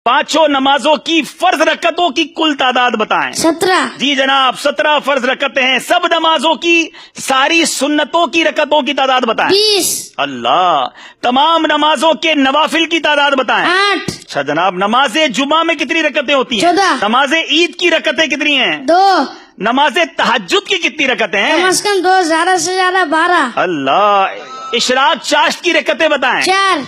पांचों नमाजों की फर्ज रकतों की कुल तादाद बताएं। 17, जी जनाब, 17 फर्ज रकतें हैं। सब नमाजों की सारी सुन्नतों की रकतों की तादाद बताएं। 20, अल्लाह। तमाम नमाजों के नवाफिल की तादाद बताएं। 8, अच्छा जनाब, नमाज जुमा में कितनी रकतें होती हैं? 14, नमाज ईद की रकतें कितनी हैं? 2, नमाज तहज्जुद की कितनी रकतें कम हैं? से कम 2, ज्यादा से ज्यादा 12, अल्लाह। इशराक चाश्त की रकतें बताएं। 4,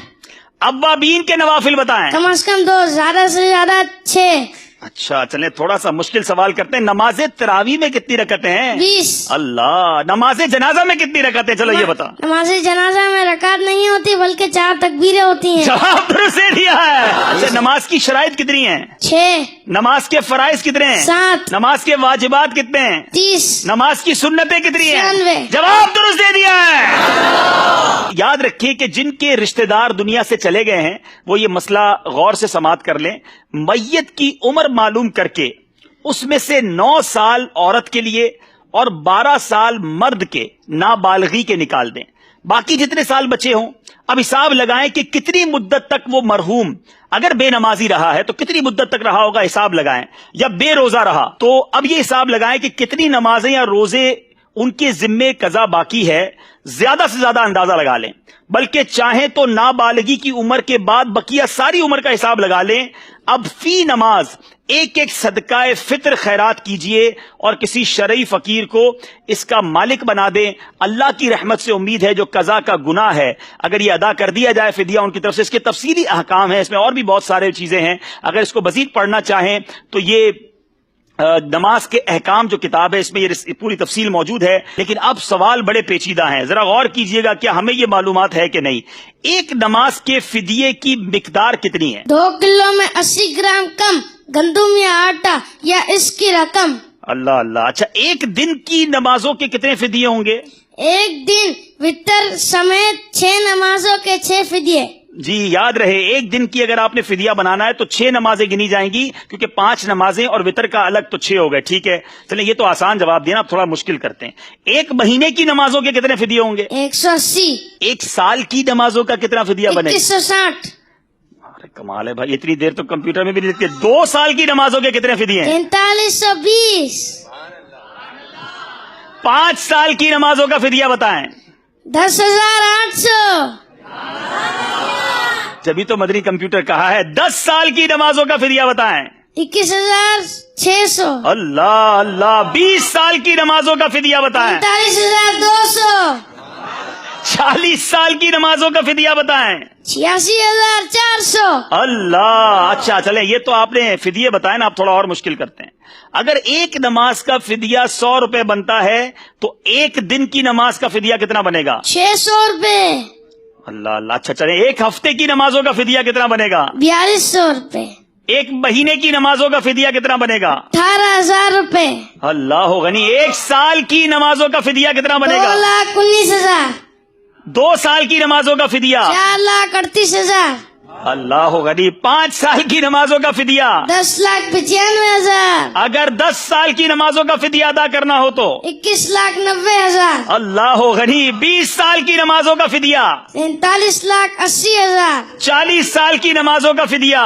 अव्वाबीन के नवाफिल बताएं। कम से कम 2, ज्यादा से ज्यादा 6, अच्छा चलें, थोड़ा सा मुश्किल सवाल करते हैं। नमाज तरावी में कितनी रकतें हैं? 20, अल्लाह। नमाज जनाजा में कितनी रकतें? चलो ये बता। नमाज जनाजा में रकात नहीं होती बल्कि 4 तकबीरें होती हैं। जवाब दुरुस्त दे दिया है। अच्छा, नमाज की शराइत कितनी है? 6, नमाज के फराइज कितने हैं? 7, नमाज के वाजिबात कितने हैं? 30, नमाज की सुन्नतें कितनी हैं? 96। जवाब दुरुस्त दे दिया है। याद रखिए कि जिनके रिश्तेदार दुनिया से चले गए हैं वो ये मसला गौर से समाअत कर लें। मैयत की उम्र मालूम करके उसमें से 9 साल औरत के लिए और 12 साल मर्द के नाबालगी के निकाल दें। बाकी जितने साल बचे हों अब हिसाब लगाएं कि कितनी मुद्दत तक वो मरहूम अगर बेनमाजी रहा है तो कितनी मुद्दत तक रहा होगा, हिसाब लगाएं। या बेरोजा रहा तो अब ये हिसाब लगाएं कि कितनी नमाजें या रोजे उनके जिम्मे कजा बाकी है। ज्यादा से ज्यादा अंदाजा लगा लें, बल्कि चाहें तो नाबालगी की उम्र के बाद बकिया सारी उम्र का हिसाब लगा लें। अब फी नमाज एक एक सदकाए फित्र खैरात कीजिए और किसी शरई फकीर को इसका मालिक बना दें। अल्लाह की रहमत से उम्मीद है जो कजा का गुनाह है अगर ये अदा कर दिया जाए फिदिया उनकी तरफ से। इसके तफसीली अहकाम है, इसमें और भी बहुत सारे चीजें हैं। अगर इसको मजीद पढ़ना चाहें तो ये नमाज के अहकाम जो किताब है इसमें ये पूरी तफसील मौजूद है। लेकिन अब सवाल बड़े पेचीदा हैं, जरा गौर कीजिएगा, क्या हमें ये मालूमात है कि नहीं। एक नमाज के फिदिये की मिकदार कितनी है? 2 किलो में 80 ग्राम कम गंदुम या आटा या इसकी रकम। अल्लाह अल्लाह। अच्छा, एक दिन की नमाजों के कितने फिदिये होंगे? एक दिन वितर समेत 6 नमाजों के 6 फिदिये। जी याद रहे, एक दिन की अगर आपने फिदिया बनाना है तो 6 नमाजें गिनी जाएंगी, क्योंकि 5 नमाजें और वितर का अलग तो 6 हो गए। ठीक है, चलिए ये तो आसान जवाब दिया ना, अब थोड़ा मुश्किल करते हैं। एक महीने की नमाजों के कितने फिदिये होंगे? 180। एक साल की नमाजों का कितना फिदिया बनेगा? 2160। अरे कमाल है भाई, इतनी देर तो कंप्यूटर में भी नहीं लिखते। 2 साल की नमाजों के कितने फिदिये हैं? 4320। 5 साल की नमाजों का फिदिया बताएं। 10,800। जभी तो मदनी कंप्यूटर कहा है। 10 साल की नमाजों का फिदिया बताएं। 21,600। अल्लाह अल्लाह। 20 साल की नमाजों का फिदिया बताएं। 45,200। 40 साल की नमाजों का फिदिया बताएं। 86,400। अल्लाह। अच्छा चले, ये तो आपने फिदिये बताए ना, आप थोड़ा और मुश्किल करते हैं। अगर एक नमाज का फिदिया 100 रुपए बनता है तो एक दिन की नमाज का फिदिया कितना बनेगा? 600 रुपए। अल्लाह अल्लाह। अच्छा चले, एक हफ्ते की नमाजों का फिदिया कितना बनेगा? 4200 रुपए। एक महीने की नमाजों का फिदिया कितना बनेगा? 18,000 रुपए। अल्लाह गनी। एक साल की नमाजों का फिदिया कितना बनेगा? 2,19,000। 2 साल की नमाजों का फिदिया? 4,38,000। अल्लाह गनी। 5 साल की नमाजों का फिदिया? 10,95,000। अगर 10 साल की नमाजों का फिदिया अदा करना हो तो? 21,90,000। अल्लाह गनी। 20 साल की नमाजों का फिदिया? 43,80,000। 40 साल की नमाजों का फिदिया?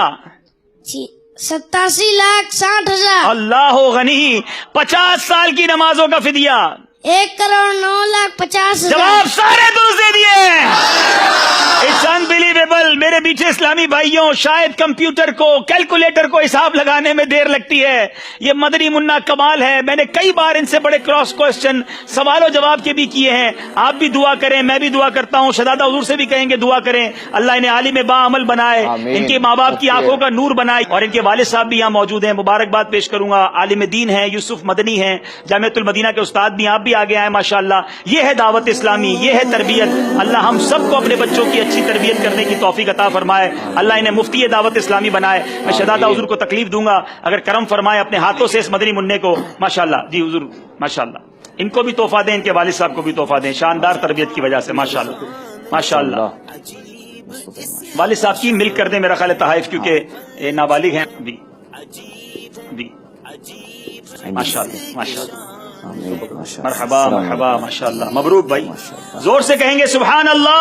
87,60,000। अल्लाह गनी। 50 साल की नमाजों का फिदिया? 1,09,50,000। जवाब सारे दुरुस्त दे दिए। It's unbelievable. मेरे पीछे इस्लामी भाइयों, शायद कंप्यूटर को, कैलकुलेटर को हिसाब लगाने में देर लगती है। ये मदनी मुन्ना कमाल है। मैंने कई बार इनसे बड़े क्रॉस क्वेश्चन सवालों जवाब के भी किए हैं। आप भी दुआ करें, मैं भी दुआ करता हूँ, शहजादा हुजूर से भी कहेंगे दुआ करें। अल्लाह इन्हें आलिम बाअमल बनाए, इनके माँ बाप की आंखों का नूर बनाए। और इनके वालिद साहब भी यहाँ मौजूद हैं, मुबारकबाद पेश करूंगा। आलिम दीन है, यूसुफ मदनी है, जामिअतुल मदीना के उस्ताद भी, आप भी आगे आए माशाअल्लाह। ये है दावत इस्लामी, ये है तरबियत। अल्लाह हम सबको अपने बच्चों की अच्छी तरबियत करने की तौफीक अता फरमाए। अल्लाह इन्हें मुफ्ती दावत इस्लामी बनाए। मैं शहजादा हुजूर को तकलीफ दूंगा अगर करम फरमाए अपने हाथों से इस मदनी मुन्ने को। माशाअल्लाह जी हुजूर, माशाअल्लाह। इनको भी तोहफा दें, इनके वालिद साहब को भी तोहफा दें, शानदार तरबियत की वजह से माशाअल्लाह माशाअल्लाह। वालिद साहब की मिल्क कर दें मेरा ख्याल है तहाइफ, क्योंकि नाबालिग हैं भी। माशाअल्लाह माशाअल्लाह। मरहबा मरहबा माशाअल्लाह। मबरूक भाई, जोर से कहेंगे सुभान अल्लाह।